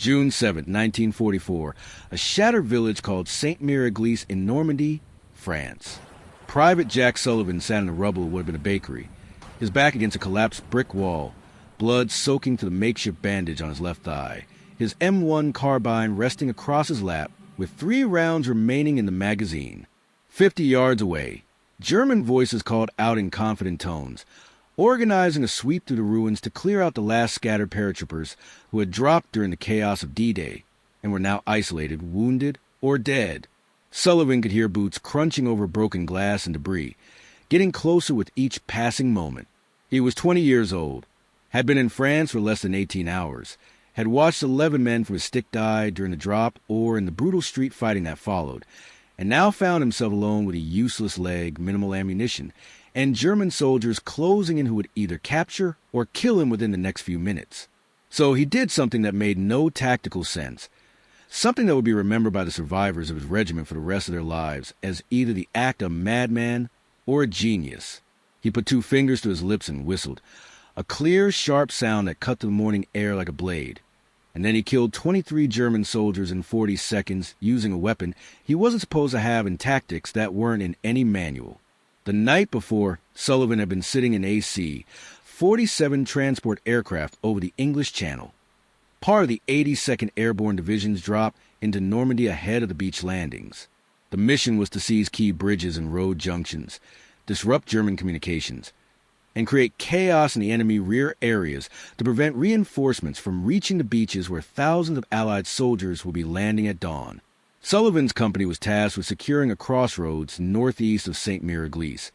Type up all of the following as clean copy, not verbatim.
June 7, 1944, a shattered village called Sainte-Mère-Église in Normandy, France. Private Jack Sullivan sat in the rubble of what had been a bakery, his back against a collapsed brick wall, blood soaking to the makeshift bandage on his left thigh, his M1 Carbine resting across his lap with 3 rounds remaining in the magazine. 50 yards away, German voices called out in confident tones, organizing a sweep through the ruins to clear out the last scattered paratroopers who had dropped during the chaos of D-Day and were now isolated, wounded, or dead. Sullivan could hear boots crunching over broken glass and debris, getting closer with each passing moment. He was 20 years old, had been in France for less than 18 hours, had watched 11 men from his stick die during the drop or in the brutal street fighting that followed, and now found himself alone with a useless leg, minimal ammunition, and German soldiers closing in who would either capture or kill him within the next few minutes. So he did something that made no tactical sense, something that would be remembered by the survivors of his regiment for the rest of their lives as either the act of a madman or a genius. He put 2 fingers to his lips and whistled, a clear, sharp sound that cut the morning air like a blade. And then he killed 23 German soldiers in 40 seconds using a weapon he wasn't supposed to have in tactics that weren't in any manual. The night before, Sullivan had been sitting in AC, 47 transport aircraft over the English Channel, part of the 82nd Airborne Division's drop into Normandy ahead of the beach landings. The mission was to seize key bridges and road junctions, disrupt German communications, and create chaos in the enemy rear areas to prevent reinforcements from reaching the beaches where thousands of Allied soldiers would be landing at dawn. Sullivan's company was tasked with securing a crossroads northeast of Sainte-Mère-Église,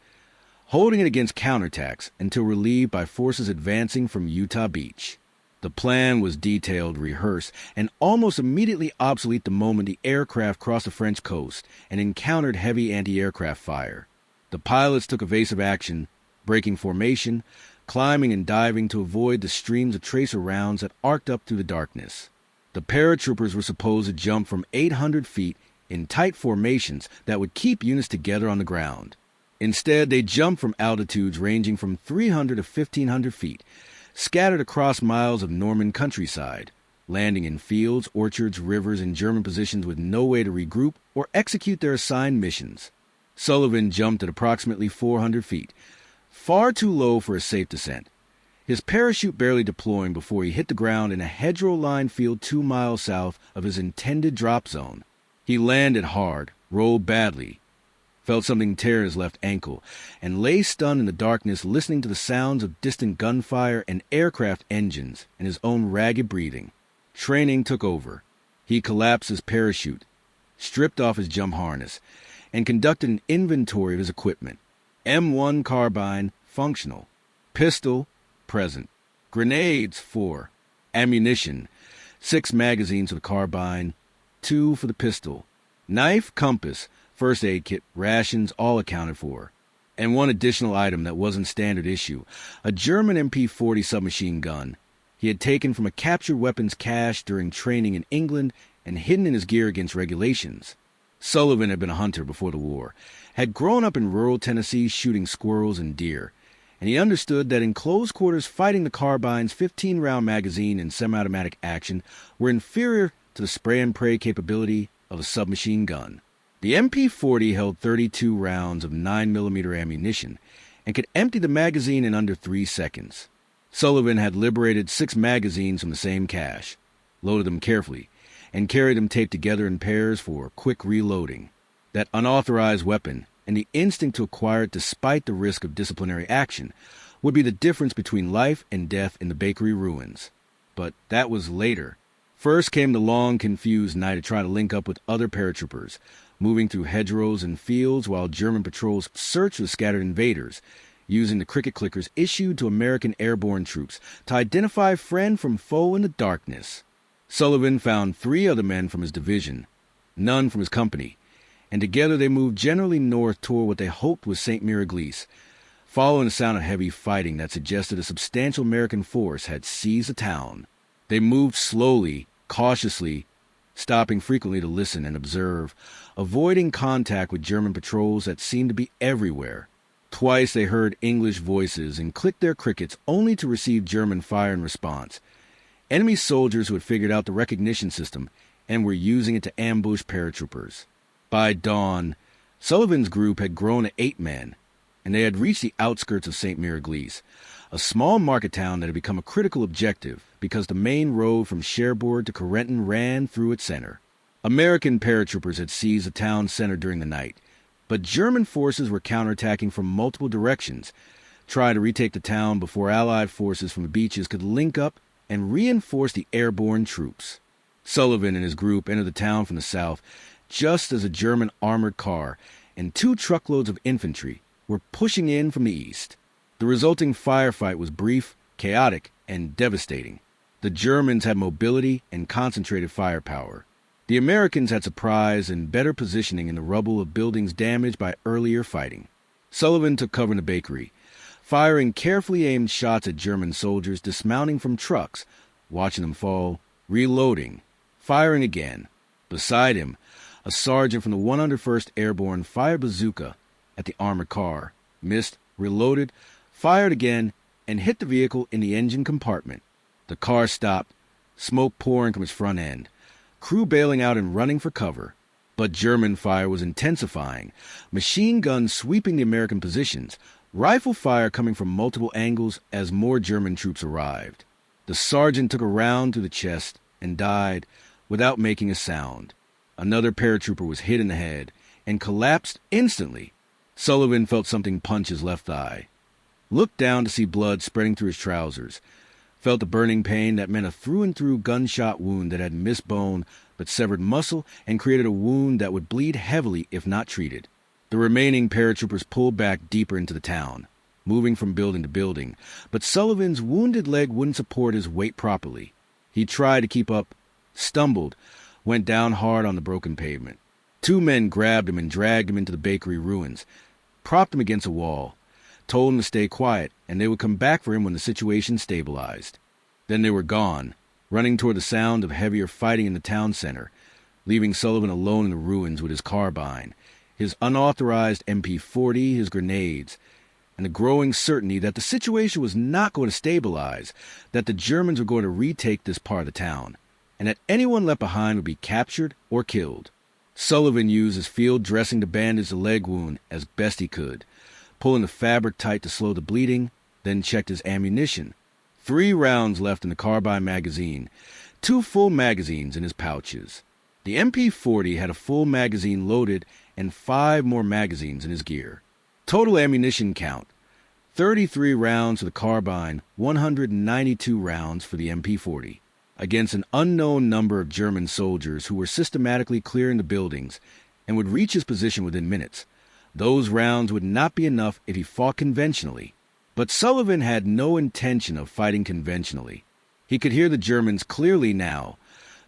holding it against counterattacks until relieved by forces advancing from Utah Beach. The plan was detailed, rehearsed, and almost immediately obsolete the moment the aircraft crossed the French coast and encountered heavy anti-aircraft fire. The pilots took evasive action, breaking formation, climbing and diving to avoid the streams of tracer rounds that arced up through the darkness. The paratroopers were supposed to jump from 800 feet in tight formations that would keep units together on the ground. Instead, they jumped from altitudes ranging from 300 to 1,500 feet, scattered across miles of Norman countryside, landing in fields, orchards, rivers, and German positions with no way to regroup or execute their assigned missions. Sullivan jumped at approximately 400 feet, far too low for a safe descent, his parachute barely deploying before he hit the ground in a hedgerow-lined field 2 miles south of his intended drop zone. He landed hard, rolled badly, felt something tear his left ankle, and lay stunned in the darkness listening to the sounds of distant gunfire and aircraft engines and his own ragged breathing. Training took over. He collapsed his parachute, stripped off his jump harness, and conducted an inventory of his equipment. M1 Carbine, functional. Pistol, present. Grenades, 4. Ammunition, 6 magazines for the carbine, 2 for the pistol. Knife, compass, first aid kit, rations, all accounted for. And 1 additional item that wasn't standard issue, a German MP40 submachine gun he had taken from a captured weapons cache during training in England and hidden in his gear against regulations. Sullivan had been a hunter before the war, had grown up in rural Tennessee shooting squirrels and deer, and he understood that in close quarters fighting the carbine's 15-round magazine and semi-automatic action were inferior to the spray-and-pray capability of a submachine gun. The MP40 held 32 rounds of 9mm ammunition and could empty the magazine in under 3 seconds. Sullivan had liberated 6 magazines from the same cache, loaded them carefully, and carried them taped together in pairs for quick reloading. That unauthorized weapon, and the instinct to acquire it despite the risk of disciplinary action, would be the difference between life and death in the bakery ruins. But that was later. First came the long, confused night of trying to link up with other paratroopers, moving through hedgerows and fields while German patrols searched for scattered invaders, using the cricket clickers issued to American airborne troops to identify friend from foe in the darkness. Sullivan found 3 other men from his division, none from his company, and together they moved generally north toward what they hoped was Sainte-Mère-Église, following the sound of heavy fighting that suggested a substantial American force had seized the town. They moved slowly, cautiously, stopping frequently to listen and observe, avoiding contact with German patrols that seemed to be everywhere. Twice they heard English voices and clicked their crickets only to receive German fire in response, enemy soldiers who had figured out the recognition system and were using it to ambush paratroopers. By dawn, Sullivan's group had grown to 8 men, and they had reached the outskirts of Sainte-Mère-Église, a small market town that had become a critical objective because the main road from Cherbourg to Corentin ran through its center. American paratroopers had seized the town center during the night, but German forces were counterattacking from multiple directions, trying to retake the town before Allied forces from the beaches could link up and reinforce the airborne troops. Sullivan and his group entered the town from the south just as a German armored car and 2 truckloads of infantry were pushing in from the east. The resulting firefight was brief, chaotic, and devastating. The Germans had mobility and concentrated firepower. The Americans had surprise and better positioning in the rubble of buildings damaged by earlier fighting. Sullivan took cover in the bakery, firing carefully aimed shots at German soldiers dismounting from trucks, watching them fall, reloading, firing again. Beside him, a sergeant from the 101st Airborne fired a bazooka at the armored car, missed, reloaded, fired again, and hit the vehicle in the engine compartment. The car stopped, smoke pouring from its front end, crew bailing out and running for cover. But German fire was intensifying, machine guns sweeping the American positions, rifle fire coming from multiple angles as more German troops arrived. The sergeant took a round through the chest and died without making a sound. Another paratrooper was hit in the head and collapsed instantly. Sullivan felt something punch his left thigh, looked down to see blood spreading through his trousers, felt the burning pain that meant a through-and-through gunshot wound that had missed bone but severed muscle and created a wound that would bleed heavily if not treated. The remaining paratroopers pulled back deeper into the town, moving from building to building, but Sullivan's wounded leg wouldn't support his weight properly. He tried to keep up, stumbled, went down hard on the broken pavement. 2 men grabbed him and dragged him into the bakery ruins, propped him against a wall, told him to stay quiet, and they would come back for him when the situation stabilized. Then they were gone, running toward the sound of heavier fighting in the town center, leaving Sullivan alone in the ruins with his carbine, his unauthorized MP40, his grenades, and the growing certainty that the situation was not going to stabilize, that the Germans were going to retake this part of the town, and that anyone left behind would be captured or killed. Sullivan used his field dressing to bandage the leg wound as best he could, pulling the fabric tight to slow the bleeding, then checked his ammunition. 3 rounds left in the carbine magazine, 2 full magazines in his pouches. The MP40 had a full magazine loaded and 5 more magazines in his gear. Total ammunition count: 33 rounds for the carbine, 192 rounds for the MP40. Against an unknown number of German soldiers who were systematically clearing the buildings and would reach his position within minutes. Those rounds would not be enough if he fought conventionally. But Sullivan had no intention of fighting conventionally. He could hear the Germans clearly now,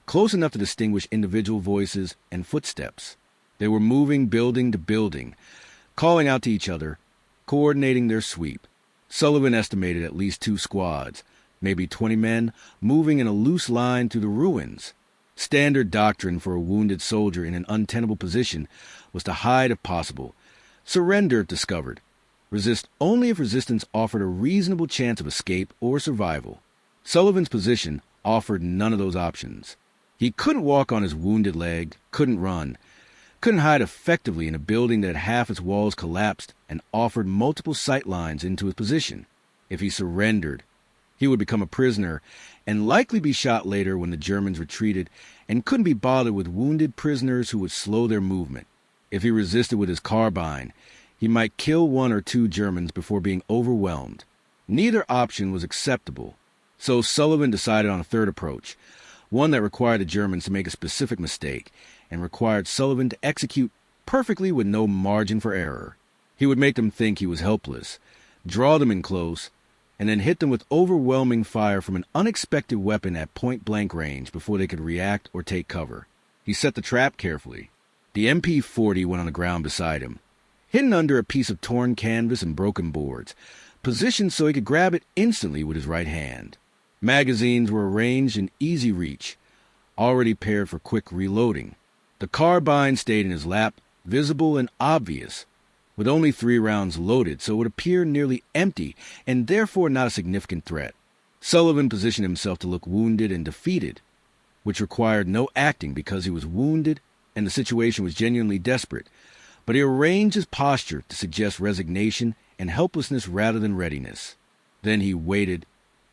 close enough to distinguish individual voices and footsteps. They were moving building to building, calling out to each other, coordinating their sweep. Sullivan estimated at least 2 squads, maybe 20 men, moving in a loose line through the ruins. Standard doctrine for a wounded soldier in an untenable position was to hide if possible, surrender if discovered, resist only if resistance offered a reasonable chance of escape or survival. Sullivan's position offered none of those options. He couldn't walk on his wounded leg, couldn't run, couldn't hide effectively in a building that had half its walls collapsed and offered multiple sight lines into his position. If he surrendered, he would become a prisoner and likely be shot later when the Germans retreated and couldn't be bothered with wounded prisoners who would slow their movement. If he resisted with his carbine, he might kill 1 or 2 Germans before being overwhelmed. Neither option was acceptable, so Sullivan decided on a third approach, one that required the Germans to make a specific mistake and required Sullivan to execute perfectly with no margin for error. He would make them think he was helpless, draw them in close, and then hit them with overwhelming fire from an unexpected weapon at point-blank range before they could react or take cover. He set the trap carefully. The MP40 went on the ground beside him, hidden under a piece of torn canvas and broken boards, positioned so he could grab it instantly with his right hand. Magazines were arranged in easy reach, already paired for quick reloading. The carbine stayed in his lap, visible and obvious, with only 3 rounds loaded, so it would appear nearly empty and therefore not a significant threat. Sullivan positioned himself to look wounded and defeated, which required no acting because he was wounded and the situation was genuinely desperate, but he arranged his posture to suggest resignation and helplessness rather than readiness. Then he waited,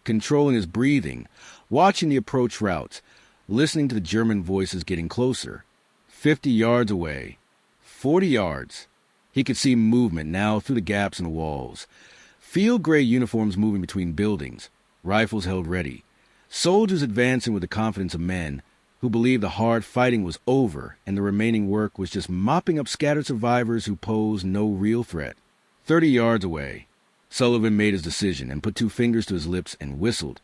controlling his breathing, watching the approach routes, listening to the German voices getting closer. 50 yards away, 40 yards. He could see movement now through the gaps in the walls. Field gray uniforms moving between buildings, rifles held ready. Soldiers advancing with the confidence of men who believed the hard fighting was over and the remaining work was just mopping up scattered survivors who posed no real threat. 30 yards away, Sullivan made his decision and put 2 fingers to his lips and whistled.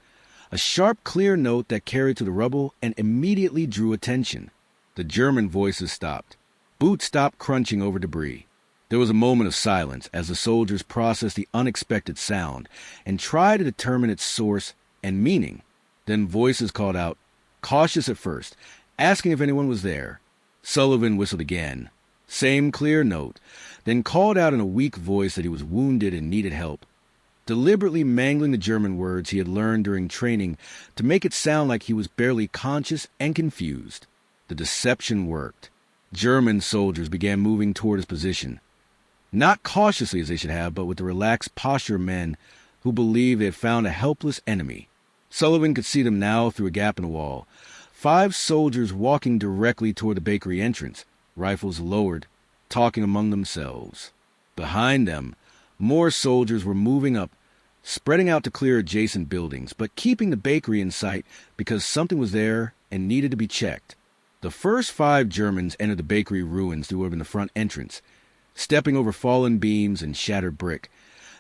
A sharp, clear note that carried to the rubble and immediately drew attention. The German voices stopped. Boots stopped crunching over debris. There was a moment of silence as the soldiers processed the unexpected sound and tried to determine its source and meaning. Then voices called out, cautious at first, asking if anyone was there. Sullivan whistled again. Same clear note, then called out in a weak voice that he was wounded and needed help, deliberately mangling the German words he had learned during training to make it sound like he was barely conscious and confused. The deception worked. German soldiers began moving toward his position. Not cautiously as they should have, but with the relaxed posture of men who believed they had found a helpless enemy. Sullivan could see them now through a gap in the wall. 5 soldiers walking directly toward the bakery entrance, rifles lowered, talking among themselves. Behind them, more soldiers were moving up, spreading out to clear adjacent buildings, but keeping the bakery in sight because something was there and needed to be checked. The first 5 Germans entered the bakery ruins through the front entrance, stepping over fallen beams and shattered brick.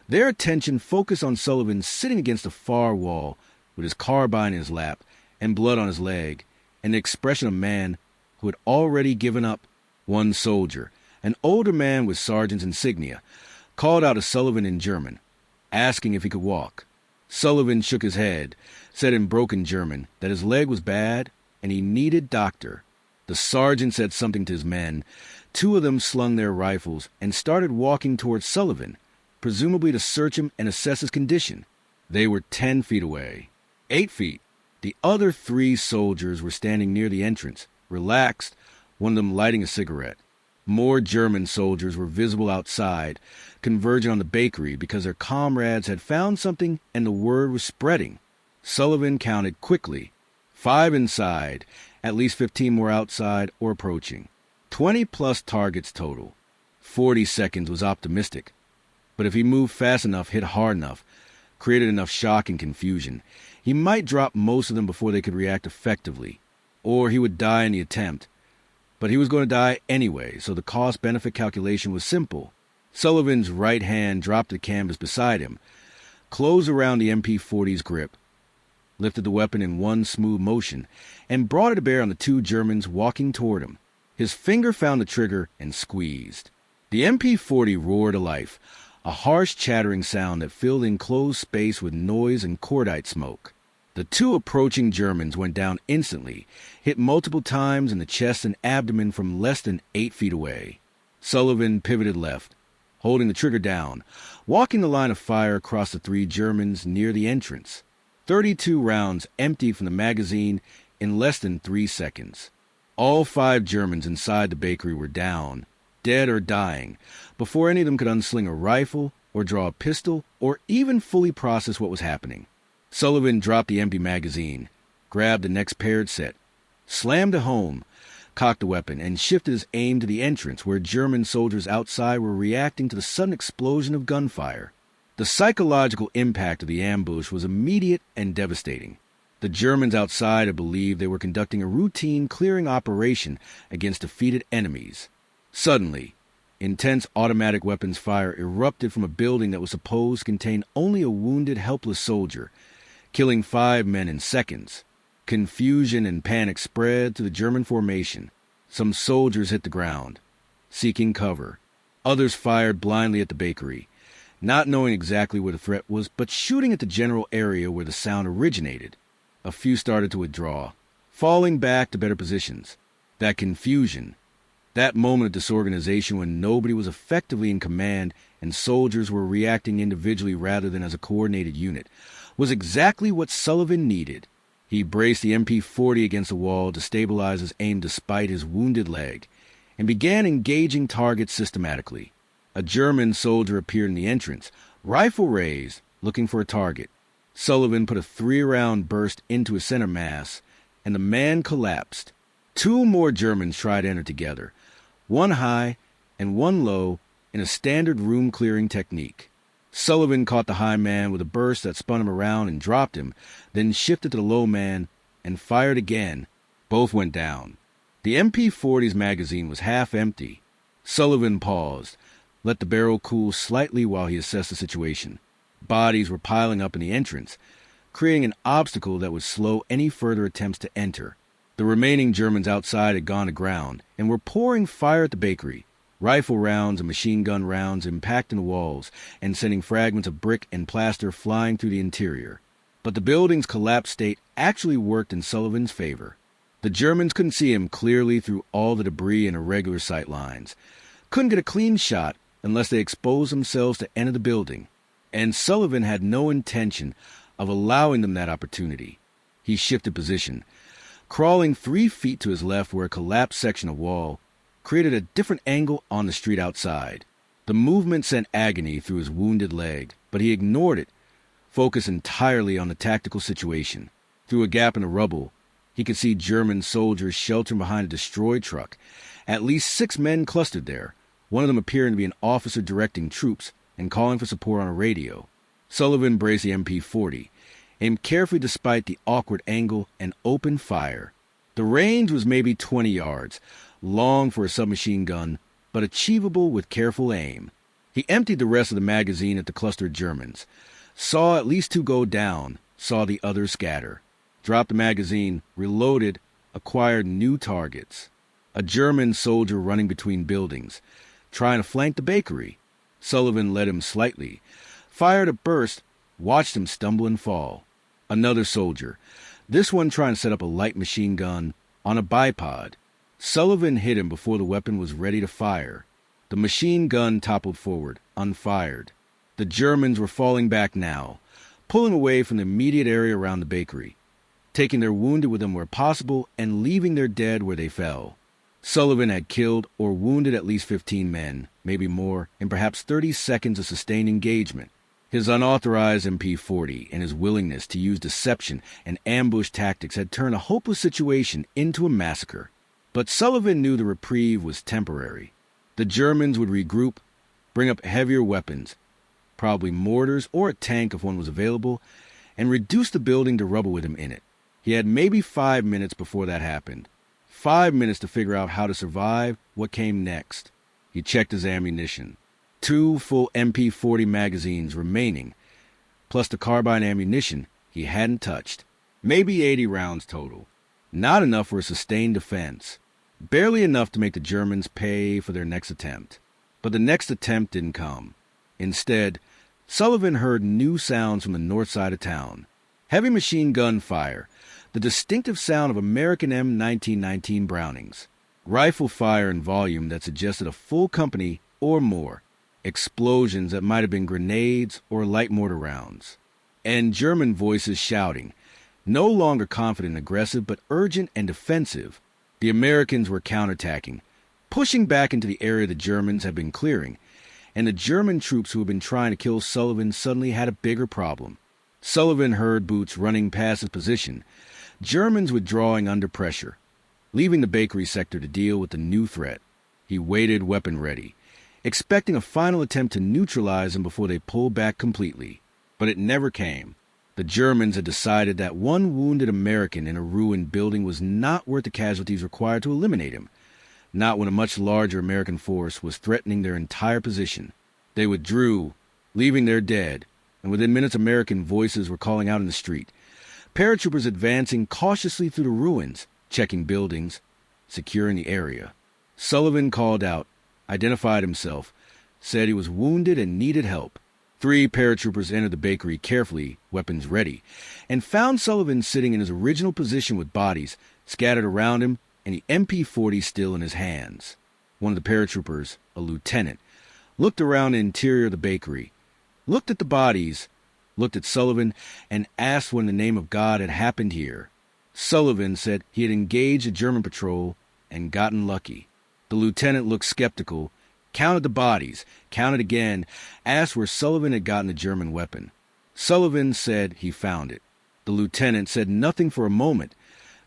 Their attention focused on Sullivan sitting against the far wall with his carbine in his lap and blood on his leg, and the expression of a man who had already given up. One soldier, an older man with sergeant's insignia, called out to Sullivan in German, asking if he could walk. Sullivan shook his head, said in broken German that his leg was bad and he needed doctor. The sergeant said something to his men. 2 of them slung their rifles and started walking towards Sullivan, presumably to search him and assess his condition. They were 10 feet away. 8 feet. The other 3 soldiers were standing near the entrance, relaxed, one of them lighting a cigarette. More German soldiers were visible outside, converging on the bakery because their comrades had found something and the word was spreading. Sullivan counted quickly. 5 inside, at least 15 more outside or approaching. 20-plus targets total. 40 seconds was optimistic. But if he moved fast enough, hit hard enough, created enough shock and confusion, he might drop most of them before they could react effectively. Or he would die in the attempt. But he was going to die anyway, so the cost-benefit calculation was simple. Sullivan's right hand dropped the canvas beside him, closed around the MP40's grip, lifted the weapon in one smooth motion, and brought it to bear on the 2 Germans walking toward him. His finger found the trigger and squeezed. The MP40 roared to life, a harsh chattering sound that filled enclosed space with noise and cordite smoke. The 2 approaching Germans went down instantly, hit multiple times in the chest and abdomen from less than 8 feet away. Sullivan pivoted left, holding the trigger down, walking the line of fire across the 3 Germans near the entrance. 32 rounds emptied from the magazine in less than 3 seconds. All 5 Germans inside the bakery were down, dead or dying, before any of them could unsling a rifle or draw a pistol or even fully process what was happening. Sullivan dropped the empty magazine, grabbed the next paired set, slammed it home, cocked the weapon, and shifted his aim to the entrance where German soldiers outside were reacting to the sudden explosion of gunfire. The psychological impact of the ambush was immediate and devastating. The Germans outside had believed they were conducting a routine clearing operation against defeated enemies. Suddenly, intense automatic weapons fire erupted from a building that was supposed to contain only a wounded, helpless soldier, killing 5 men in seconds. Confusion and panic spread to the German formation. Some soldiers hit the ground, seeking cover. Others fired blindly at the bakery, not knowing exactly where the threat was, but shooting at the general area where the sound originated. A few started to withdraw, falling back to better positions. That confusion, that moment of disorganization when nobody was effectively in command and soldiers were reacting individually rather than as a coordinated unit, was exactly what Sullivan needed. He braced the MP40 against the wall to stabilize his aim despite his wounded leg, and began engaging targets systematically. A German soldier appeared in the entrance, rifle raised, looking for a target. Sullivan put a 3-round burst into his center mass, and the man collapsed. 2 more Germans tried to enter together, one high and one low, in a standard room-clearing technique. Sullivan caught the high man with a burst that spun him around and dropped him, then shifted to the low man and fired again. Both went down. The MP40's magazine was half empty. Sullivan paused, let the barrel cool slightly while he assessed the situation. Bodies were piling up in the entrance, creating an obstacle that would slow any further attempts to enter. The remaining Germans outside had gone to ground and were pouring fire at the bakery. Rifle rounds and machine gun rounds impacting the walls and sending fragments of brick and plaster flying through the interior. But the building's collapsed state actually worked in Sullivan's favor. The Germans couldn't see him clearly through all the debris and irregular sight lines. Couldn't get a clean shot unless they exposed themselves to enter the building. And Sullivan had no intention of allowing them that opportunity. He shifted position, crawling 3 feet to his left where a collapsed section of wall created a different angle on the street outside. The movement sent agony through his wounded leg, but he ignored it, focused entirely on the tactical situation. Through a gap in the rubble, he could see German soldiers sheltering behind a destroyed truck. At least 6 men clustered there, one of them appearing to be an officer directing troops and calling for support on a radio. Sullivan braced the MP40, aimed carefully despite the awkward angle, and opened fire. The range was maybe 20 yards, long for a submachine gun, but achievable with careful aim. He emptied the rest of the magazine at the clustered Germans, saw at least 2 go down, saw the others scatter, dropped the magazine, reloaded, acquired new targets. A German soldier running between buildings, trying to flank the bakery. Sullivan led him slightly, fired a burst, watched him stumble and fall. Another soldier, this one trying to set up a light machine gun on a bipod. Sullivan hit him before the weapon was ready to fire. The machine gun toppled forward, unfired. The Germans were falling back now, pulling away from the immediate area around the bakery, taking their wounded with them where possible and leaving their dead where they fell. Sullivan had killed or wounded at least 15 men, maybe more, in perhaps 30 seconds of sustained engagement. His unauthorized MP40 and his willingness to use deception and ambush tactics had turned a hopeless situation into a massacre. But Sullivan knew the reprieve was temporary. The Germans would regroup, bring up heavier weapons, probably mortars or a tank if one was available, and reduce the building to rubble with him in it. He had maybe 5 minutes before that happened. 5 minutes to figure out how to survive what came next. He checked his ammunition. 2 full MP40 magazines remaining, plus the carbine ammunition he hadn't touched. Maybe 80 rounds total. Not enough for a sustained defense. Barely enough to make the Germans pay for their next attempt. But the next attempt didn't come. Instead, Sullivan heard new sounds from the north side of town. Heavy machine gun fire, the distinctive sound of American M1919 Brownings. Rifle fire in volume that suggested a full company or more. Explosions that might have been grenades or light mortar rounds. And German voices shouting, no longer confident and aggressive, but urgent and defensive. The Americans were counterattacking, pushing back into the area the Germans had been clearing, and the German troops who had been trying to kill Sullivan suddenly had a bigger problem. Sullivan heard boots running past his position, Germans withdrawing under pressure, leaving the bakery sector to deal with the new threat. He waited weapon ready, expecting a final attempt to neutralize them before they pulled back completely. But it never came. The Germans had decided that one wounded American in a ruined building was not worth the casualties required to eliminate him, not when a much larger American force was threatening their entire position. They withdrew, leaving their dead, and within minutes American voices were calling out in the street. Paratroopers advancing cautiously through the ruins, checking buildings, securing the area. Sullivan called out, identified himself, said he was wounded and needed help. 3 paratroopers entered the bakery carefully, weapons ready, and found Sullivan sitting in his original position with bodies scattered around him and the MP40 still in his hands. One of the paratroopers, a lieutenant, looked around the interior of the bakery, looked at the bodies, looked at Sullivan, and asked when the name of God had happened here. Sullivan said he had engaged a German patrol and gotten lucky. The lieutenant looked skeptical, counted the bodies, counted again, asked where Sullivan had gotten the German weapon. Sullivan said he found it. The lieutenant said nothing for a moment,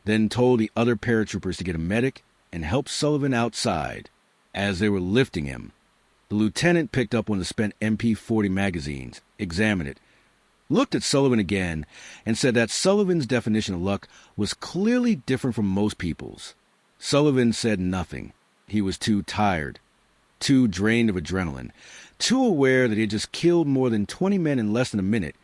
then told the other paratroopers to get a medic and help Sullivan outside. As they were lifting him, the lieutenant picked up one of the spent MP40 magazines, examined it, looked at Sullivan again, and said that Sullivan's definition of luck was clearly different from most people's. Sullivan said nothing. He was too tired, too drained of adrenaline, too aware that he had just killed more than 20 men in less than a minute,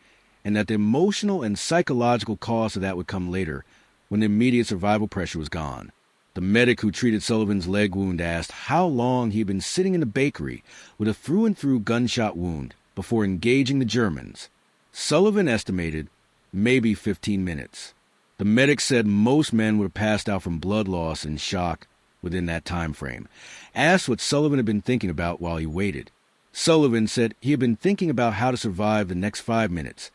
and that the emotional and psychological cost of that would come later, when the immediate survival pressure was gone. The medic who treated Sullivan's leg wound asked how long he had been sitting in the bakery with a through-and-through gunshot wound before engaging the Germans. Sullivan estimated maybe 15 minutes. The medic said most men would have passed out from blood loss and shock within that time frame. Asked what Sullivan had been thinking about while he waited. Sullivan said he had been thinking about how to survive the next 5 minutes,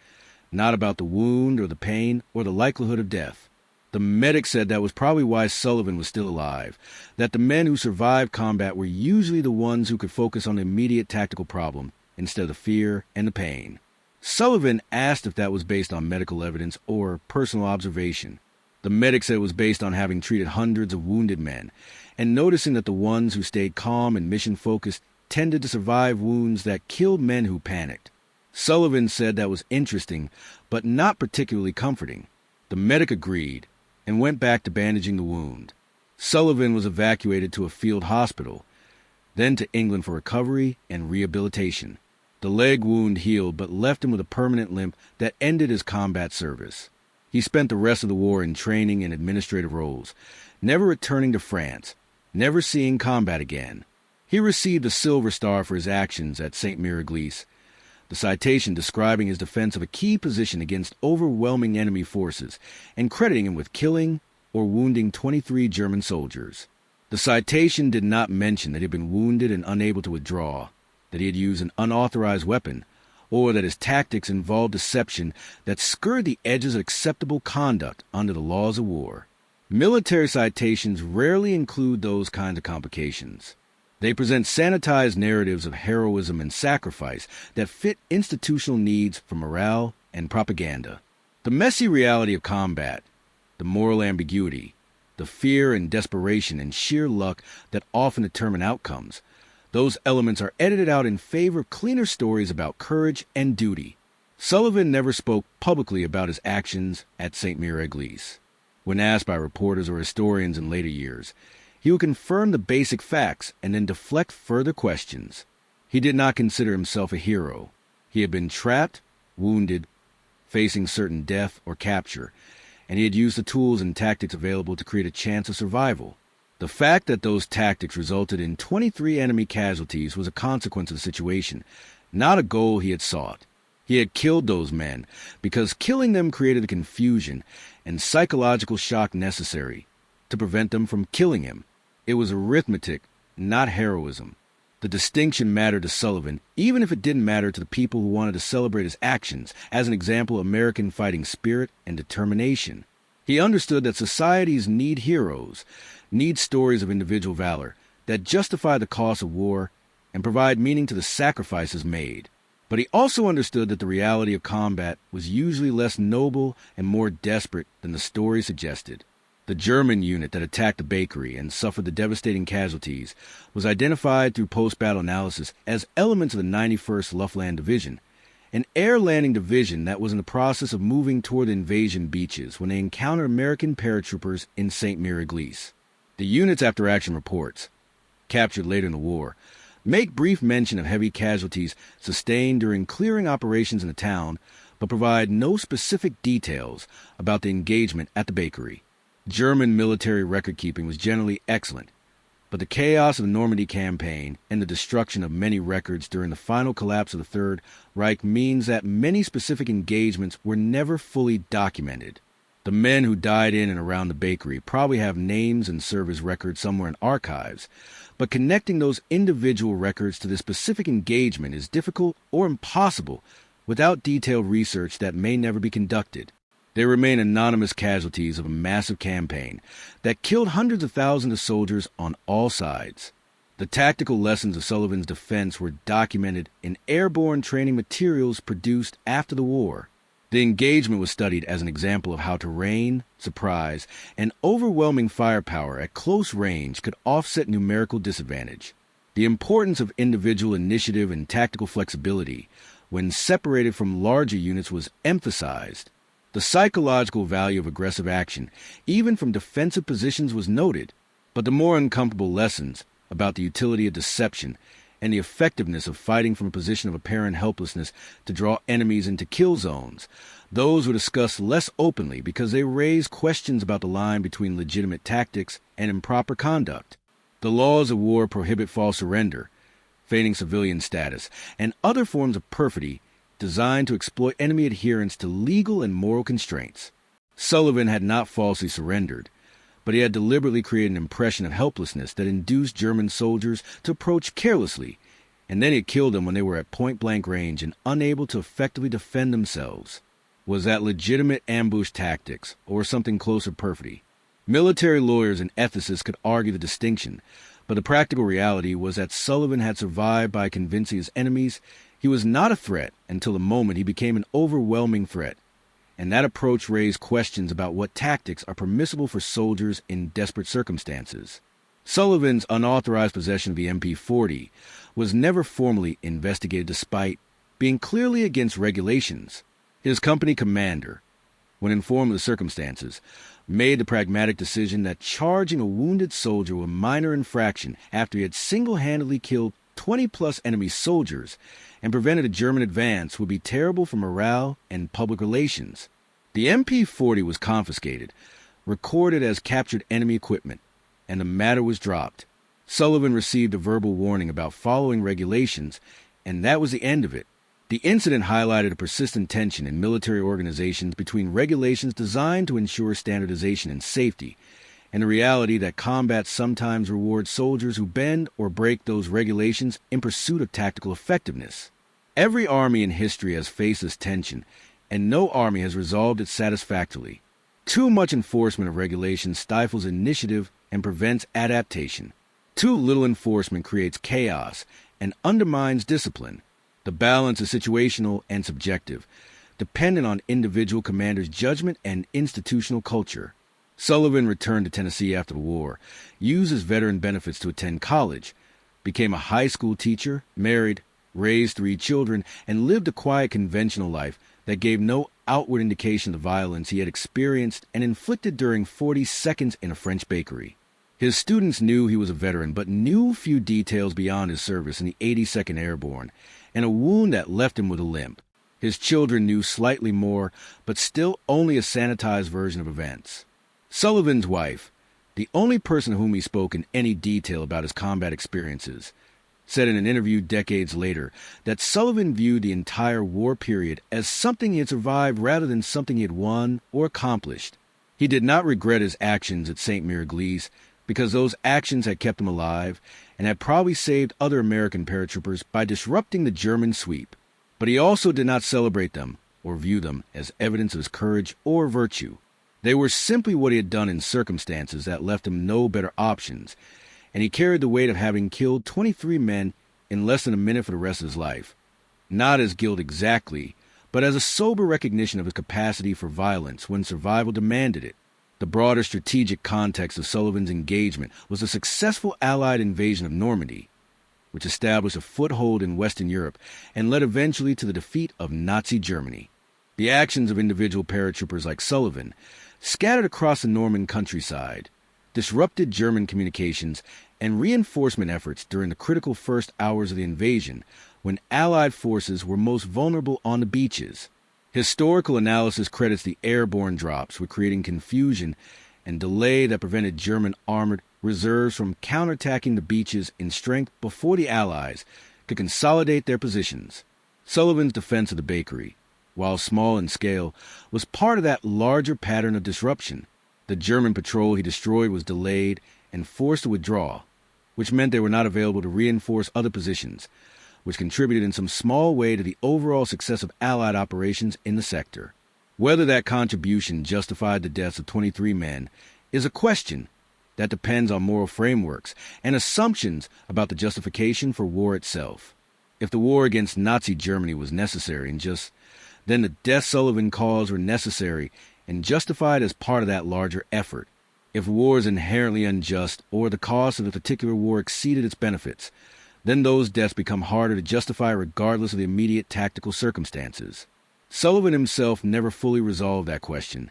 not about the wound or the pain or the likelihood of death. The medic said that was probably why Sullivan was still alive, that the men who survived combat were usually the ones who could focus on the immediate tactical problem instead of the fear and the pain. Sullivan asked if that was based on medical evidence or personal observation. The medic said it was based on having treated hundreds of wounded men and noticing that the ones who stayed calm and mission-focused tended to survive wounds that killed men who panicked. Sullivan said that was interesting, but not particularly comforting. The medic agreed and went back to bandaging the wound. Sullivan was evacuated to a field hospital, then to England for recovery and rehabilitation. The leg wound healed but left him with a permanent limp that ended his combat service. He spent the rest of the war in training and administrative roles, never returning to France, never seeing combat again. He received a Silver Star for his actions at Sainte-Mère-Église, the citation describing his defense of a key position against overwhelming enemy forces and crediting him with killing or wounding 23 German soldiers. The citation did not mention that he had been wounded and unable to withdraw, that he had used an unauthorized weapon, or that his tactics involved deception that skirted the edges of acceptable conduct under the laws of war. Military citations rarely include those kinds of complications. They present sanitized narratives of heroism and sacrifice that fit institutional needs for morale and propaganda. The messy reality of combat, the moral ambiguity, the fear and desperation and sheer luck that often determine outcomes, those elements are edited out in favor of cleaner stories about courage and duty. Sullivan never spoke publicly about his actions at Sainte-Mère-Église. When asked by reporters or historians in later years, he would confirm the basic facts and then deflect further questions. He did not consider himself a hero. He had been trapped, wounded, facing certain death or capture, and he had used the tools and tactics available to create a chance of survival. The fact that those tactics resulted in 23 enemy casualties was a consequence of the situation, not a goal he had sought. He had killed those men because killing them created the confusion and psychological shock necessary to prevent them from killing him. It was arithmetic, not heroism. The distinction mattered to Sullivan, even if it didn't matter to the people who wanted to celebrate his actions as an example of American fighting spirit and determination. He understood that societies need heroes, need stories of individual valor that justify the cost of war and provide meaning to the sacrifices made. But he also understood that the reality of combat was usually less noble and more desperate than the story suggested. The German unit that attacked the bakery and suffered the devastating casualties was identified through post-battle analysis as elements of the 91st Luftland Division, an air landing division that was in the process of moving toward the invasion beaches when they encountered American paratroopers in Sainte-Mère-Église. The unit's after-action reports, captured later in the war, make brief mention of heavy casualties sustained during clearing operations in the town, but provide no specific details about the engagement at the bakery. German military record-keeping was generally excellent, but the chaos of the Normandy campaign and the destruction of many records during the final collapse of the Third Reich means that many specific engagements were never fully documented. The men who died in and around the bakery probably have names and service records somewhere in archives, but connecting those individual records to the specific engagement is difficult or impossible without detailed research that may never be conducted. They remain anonymous casualties of a massive campaign that killed hundreds of thousands of soldiers on all sides. The tactical lessons of Sullivan's defense were documented in airborne training materials produced after the war. The engagement was studied as an example of how terrain, surprise, and overwhelming firepower at close range could offset numerical disadvantage. The importance of individual initiative and tactical flexibility, when separated from larger units, was emphasized. The psychological value of aggressive action, even from defensive positions, was noted, but the more uncomfortable lessons about the utility of deception and the effectiveness of fighting from a position of apparent helplessness to draw enemies into kill zones, those were discussed less openly because they raised questions about the line between legitimate tactics and improper conduct. The laws of war prohibit false surrender, feigning civilian status, and other forms of perfidy designed to exploit enemy adherence to legal and moral constraints. Sullivan had not falsely surrendered, but he had deliberately created an impression of helplessness that induced German soldiers to approach carelessly, and then he had killed them when they were at point-blank range and unable to effectively defend themselves. Was that legitimate ambush tactics, or something closer to perfidy? Military lawyers and ethicists could argue the distinction, but the practical reality was that Sullivan had survived by convincing his enemies he was not a threat until the moment he became an overwhelming threat, and that approach raised questions about what tactics are permissible for soldiers in desperate circumstances. Sullivan's unauthorized possession of the MP40 was never formally investigated despite being clearly against regulations. His company commander, when informed of the circumstances, made the pragmatic decision that charging a wounded soldier with a minor infraction after he had single-handedly killed 20-plus enemy soldiers and prevented a German advance would be terrible for morale and public relations. The MP40 was confiscated, recorded as captured enemy equipment, and the matter was dropped. Sullivan received a verbal warning about following regulations, and that was the end of it. The incident highlighted a persistent tension in military organizations between regulations designed to ensure standardization and safety, and the reality that combat sometimes rewards soldiers who bend or break those regulations in pursuit of tactical effectiveness. Every army in history has faced this tension, and no army has resolved it satisfactorily. Too much enforcement of regulations stifles initiative and prevents adaptation. Too little enforcement creates chaos and undermines discipline. The balance is situational and subjective, dependent on individual commanders' judgment and institutional culture. Sullivan returned to Tennessee after the war, used his veteran benefits to attend college, became a high school teacher, married, raised 3 children, and lived a quiet, conventional life that gave no outward indication of the violence he had experienced and inflicted during 40 seconds in a French bakery. His students knew he was a veteran, but knew few details beyond his service in the 82nd Airborne, and a wound that left him with a limp. His children knew slightly more, but still only a sanitized version of events. Sullivan's wife, the only person to whom he spoke in any detail about his combat experiences, said in an interview decades later that Sullivan viewed the entire war period as something he had survived rather than something he had won or accomplished. He did not regret his actions at Sainte-Mère-Église because those actions had kept him alive and had probably saved other American paratroopers by disrupting the German sweep. But he also did not celebrate them or view them as evidence of his courage or virtue. They were simply what he had done in circumstances that left him no better options, and he carried the weight of having killed 23 men in less than a minute for the rest of his life. Not as guilt exactly, but as a sober recognition of his capacity for violence when survival demanded it. The broader strategic context of Sullivan's engagement was the successful Allied invasion of Normandy, which established a foothold in Western Europe and led eventually to the defeat of Nazi Germany. The actions of individual paratroopers like Sullivan, scattered across the Norman countryside, disrupted German communications and reinforcement efforts during the critical first hours of the invasion when Allied forces were most vulnerable on the beaches. Historical analysis credits the airborne drops with creating confusion and delay that prevented German armored reserves from counterattacking the beaches in strength before the Allies could consolidate their positions. Sullivan's defense of the bakery, while small in scale, was part of that larger pattern of disruption. The German patrol he destroyed was delayed and forced to withdraw, which meant they were not available to reinforce other positions. which contributed in some small way to the overall success of Allied operations in the sector. Whether that contribution justified the deaths of 23 men is a question that depends on moral frameworks and assumptions about the justification for war itself. If the war against Nazi Germany was necessary and just, then the death Sullivan caused were necessary and justified as part of that larger effort. If war is inherently unjust or the cost of a particular war exceeded its benefits, then those deaths become harder to justify regardless of the immediate tactical circumstances. Sullivan himself never fully resolved that question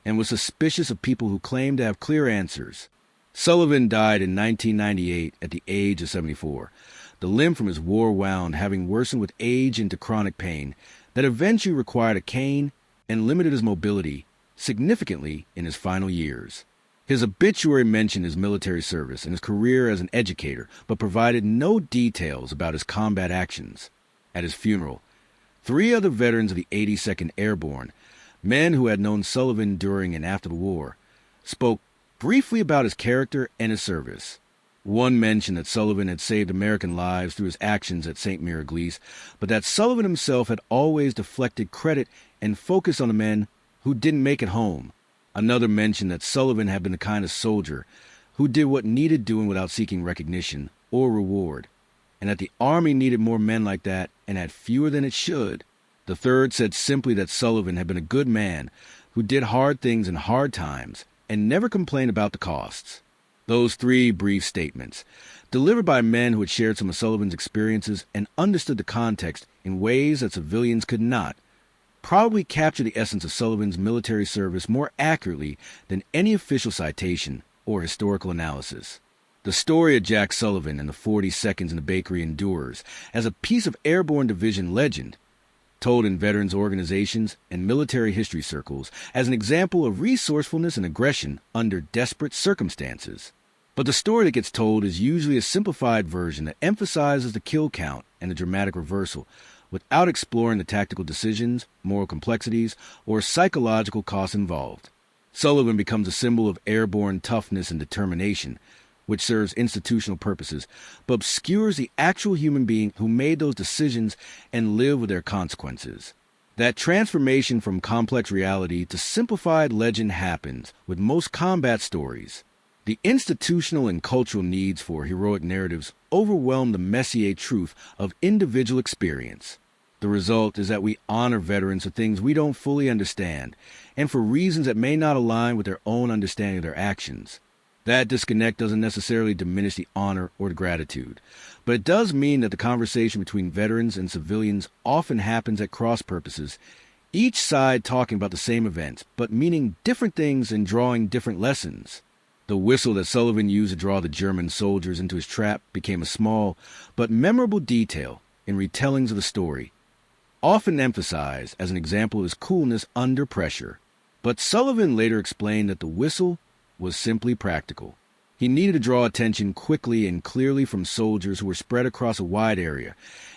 and was suspicious of people who claimed to have clear answers. Sullivan died in 1998 at the age of 74, the limb from his war wound having worsened with age into chronic pain that eventually required a cane and limited his mobility significantly in his final years. His obituary mentioned his military service and his career as an educator, but provided no details about his combat actions. At his funeral, 3 other veterans of the 82nd Airborne, men who had known Sullivan during and after the war, spoke briefly about his character and his service. One mentioned that Sullivan had saved American lives through his actions at Sainte-Mère-Église, but that Sullivan himself had always deflected credit and focused on the men who didn't make it home. Another mentioned that Sullivan had been the kind of soldier who did what needed doing without seeking recognition or reward, and that the Army needed more men like that and had fewer than it should. The third said simply that Sullivan had been a good man who did hard things in hard times and never complained about the costs. Those 3 brief statements, delivered by men who had shared some of Sullivan's experiences and understood the context in ways that civilians could not, probably capture the essence of Sullivan's military service more accurately than any official citation or historical analysis. The story of Jack Sullivan and the 40 seconds in the bakery endures as a piece of airborne division legend, told in veterans organizations and military history circles as an example of resourcefulness and aggression under desperate circumstances. But the story that gets told is usually a simplified version that emphasizes the kill count and the dramatic reversal, without exploring the tactical decisions, moral complexities, or psychological costs involved. Sullivan becomes a symbol of airborne toughness and determination, which serves institutional purposes, but obscures the actual human being who made those decisions and lived with their consequences. That transformation from complex reality to simplified legend happens with most combat stories. The institutional and cultural needs for heroic narratives overwhelm the Messier truth of individual experience. The result is that we honor veterans for things we don't fully understand, and for reasons that may not align with their own understanding of their actions. That disconnect doesn't necessarily diminish the honor or the gratitude, but it does mean that the conversation between veterans and civilians often happens at cross purposes, each side talking about the same events, but meaning different things and drawing different lessons. The whistle that Sullivan used to draw the German soldiers into his trap became a small but memorable detail in retellings of the story, often emphasized as an example of his coolness under pressure. But Sullivan later explained that the whistle was simply practical. He needed to draw attention quickly and clearly from soldiers who were spread across a wide area,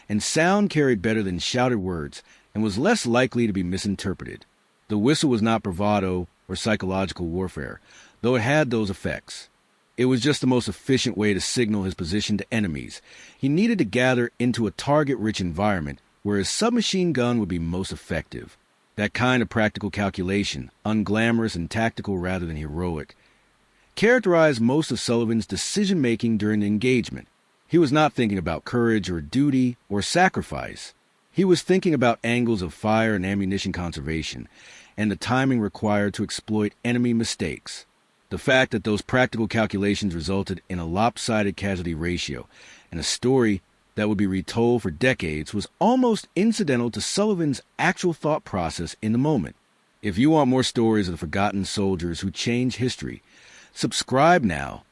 and sound carried better than shouted words and was less likely to be misinterpreted. The whistle was not bravado or psychological warfare, though it had those effects. It was just the most efficient way to signal his position to enemies. He needed to gather into a target-rich environment where his submachine gun would be most effective. That kind of practical calculation, unglamorous and tactical rather than heroic, characterized most of Sullivan's decision-making during the engagement. He was not thinking about courage or duty or sacrifice. He was thinking about angles of fire and ammunition conservation and the timing required to exploit enemy mistakes. The fact that those practical calculations resulted in a lopsided casualty ratio and a story that would be retold for decades was almost incidental to Sullivan's actual thought process in the moment. If you want more stories of the forgotten soldiers who changed history, subscribe now